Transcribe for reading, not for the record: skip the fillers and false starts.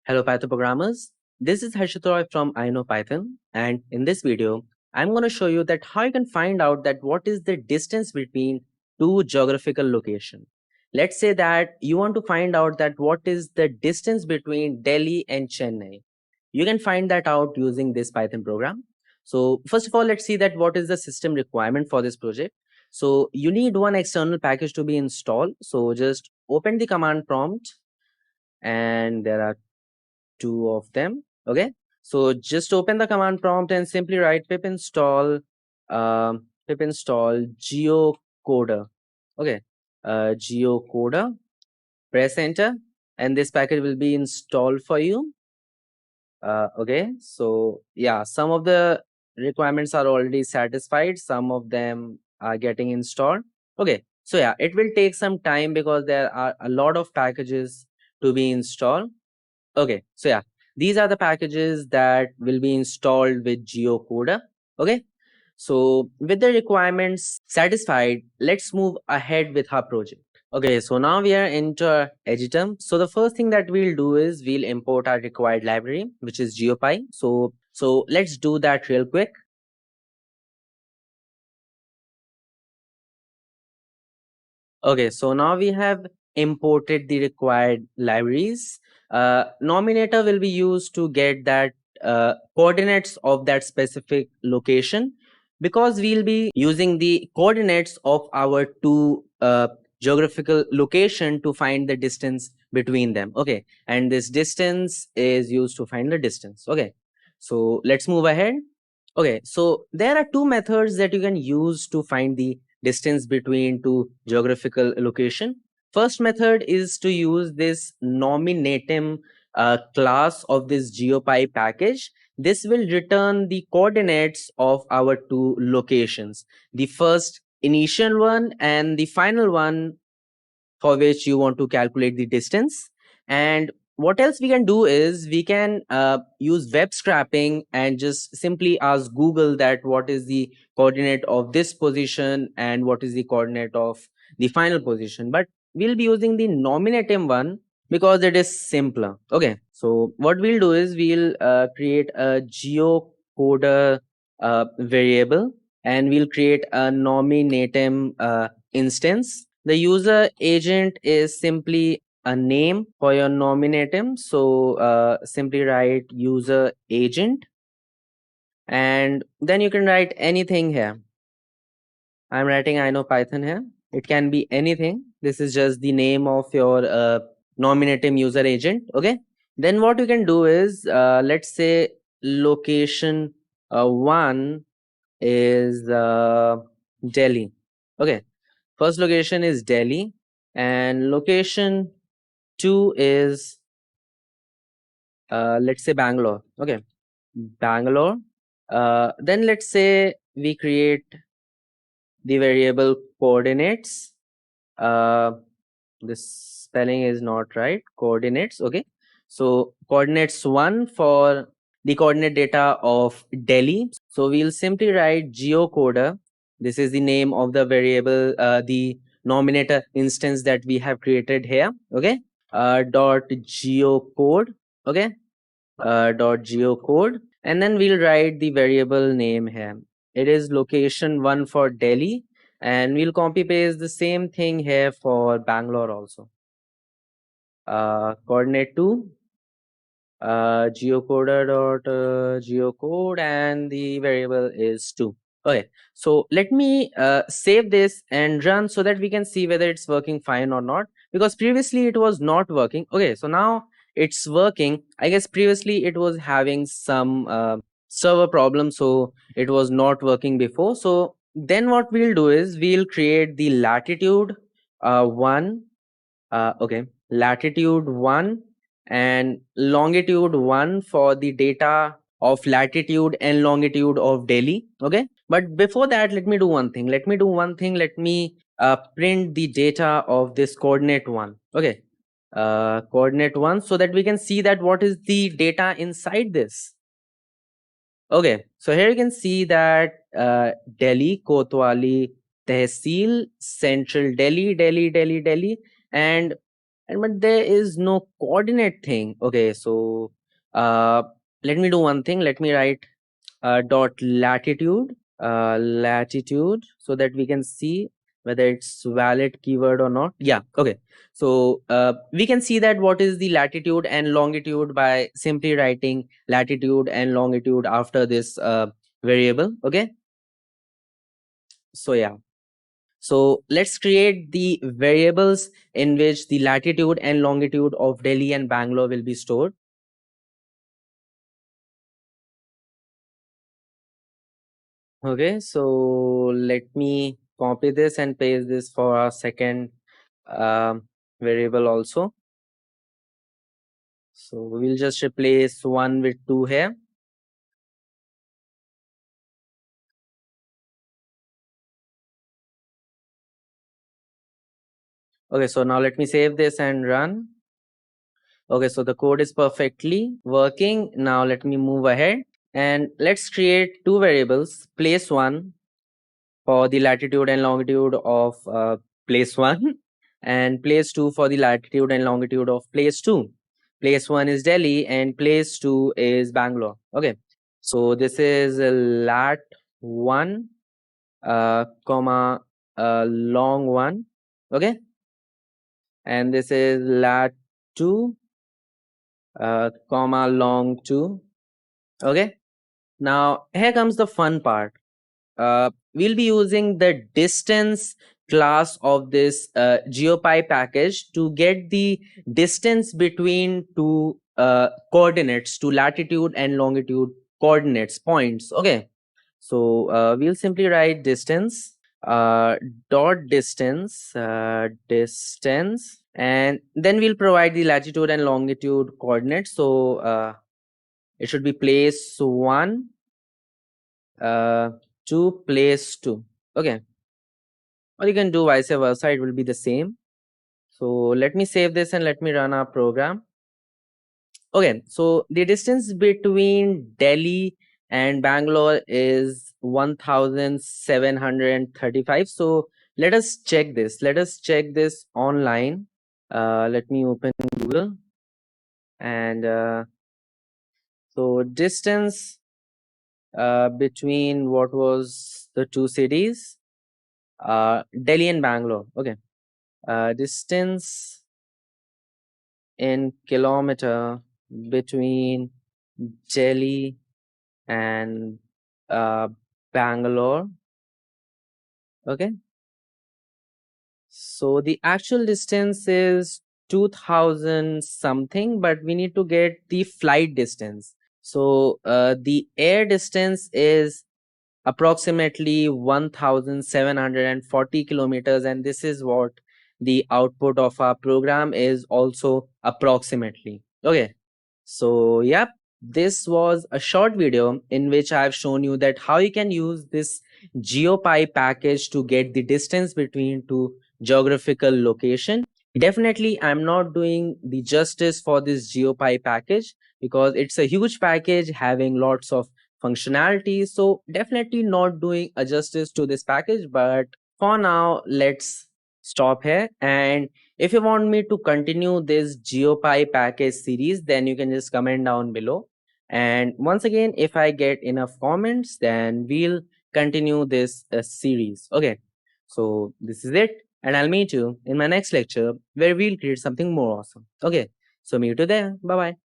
Hello Python programmers, this is Harshit Roy from I Know Python, and in this video I'm going to show you that how you can find out that what is the distance between two geographical location. Let's say that you want to find out that what is the distance between Delhi and Chennai. You can find that out using this Python program. So first of all, let's see that what is the system requirement for this project. So you need one external package to be installed. So just open the command prompt, and there are two of them. Okay, so just open the command prompt and simply write pip install geocoder. Okay, geocoder, press enter, and this package will be installed for you. Okay, so yeah, some of the requirements are already satisfied, some of them are getting installed. Okay, so yeah, it will take some time because there are a lot of packages to be installed. Okay, so yeah, these are the packages that will be installed with geocoder. Okay, so with the requirements satisfied, let's move ahead with our project. Okay, so now we are into our editor. So the first thing that we'll do is we'll import our required library, which is geopy. So let's do that real quick. Okay, so now we have imported the required libraries. Nominator will be used to get that coordinates of that specific location, because we'll be using the coordinates of our two geographical location to find the distance between them. Okay, and this distance is used to find the distance. Okay, so let's move ahead. Okay, so there are two methods that you can use to find the distance between two geographical location. First method is to use this nominatim class of this geopy package. This will return the coordinates of our two locations, the first initial one and the final one for which you want to calculate the distance. And what else we can do is we can use web scraping and just simply ask Google that what is the coordinate of this position and what is the coordinate of the final position. But we'll be using the nominative one because it is simpler. Okay, so what we'll do is we'll create a geocoder variable, and we'll create a nominative instance. The user agent is simply a name for your nominative. So simply write user agent, and then you can write anything here. I'm writing I know Python here. It can be anything. This is just the name of your nominative user agent. Okay. Then what you can do is let's say location one is Delhi. Okay. First location is Delhi, and location two is let's say Bangalore. Okay, Bangalore. Then let's say we create the variable coordinates. This spelling is not right. Coordinates. Okay, so coordinates one for the coordinate data of Delhi. So we'll simply write geocoder. This is the name of the variable, the nominator instance that we have created here. Okay, dot geocode. Okay, dot geocode, and then we'll write the variable name here. It is location one for Delhi, and we'll copy paste the same thing here for Bangalore also. Coordinate 2, geocoder dot geocode, and the variable is 2. Okay, so let me save this and run so that we can see whether it's working fine or not, because previously it was not working. Okay, so now it's working. I guess previously it was having some server problem, so it was not working before. So then what we'll do is we'll create the latitude 1, okay, latitude 1 and longitude 1 for the data of latitude and longitude of Delhi. Okay, but before that, let me do one thing. Let me print the data of this coordinate 1. Okay, coordinate 1, so that we can see that what is the data inside this. Okay, so here you can see that Delhi, Kotwali, Tehsil, Central Delhi, and and but there is no coordinate thing. Okay, so uh let me do one thing. Let me write dot latitude so that we can see whether it's valid keyword or not. Yeah, okay. So we can see that what is the latitude and longitude by simply writing latitude and longitude after this variable. Okay, so yeah, so let's create the variables in which the latitude and longitude of Delhi and Bangalore will be stored. Okay, so let me copy this and paste this for our second variable also. So we'll just replace 1 with 2 here. Okay, so now let me save this and run. Okay, so the code is perfectly working. Now let me move ahead and let's create two variables, place 1 for the latitude and longitude of place 1 and place 2 for the latitude and longitude of place 2. Place 1 is Delhi and place 2 is Bangalore. Okay, so this is lat 1 comma long 1. Okay, and this is lat 2 comma long 2. Okay, now here comes the fun part. We'll be using the distance class of this geopy package to get the distance between two coordinates, to latitude and longitude coordinates points. Okay, so we'll simply write distance uh, dot distance, and then we'll provide the latitude and longitude coordinates. So it should be place 1 uh, to place 2. Okay, or you can do vice versa, it will be the same. So let me save this and let me run our program. Okay, so the distance between Delhi and Bangalore is 1735. So let us check this online. Let me open Google, and so distance between what was the two cities, Delhi and Bangalore. Okay, distance in kilometer between Delhi and uh, Bangalore. Okay, so the actual distance is 2000 something, but we need to get the flight distance. So the air distance is approximately 1740 kilometers, and this is what the output of our program is also approximately. Okay, so yep, this was a short video in which I've shown you that how you can use this geopy package to get the distance between two geographical location. Definitely I'm not doing the justice for this geopy package because it's a huge package having lots of functionality, so definitely not doing a justice to this package. But for now, let's stop here, and if you want me to continue this geopy package series, then you can just comment down below. And once again, if I get enough comments, then we'll continue this series. Okay, so this is it, and I'll meet you in my next lecture where we'll create something more awesome. Okay, so meet you there. Bye bye.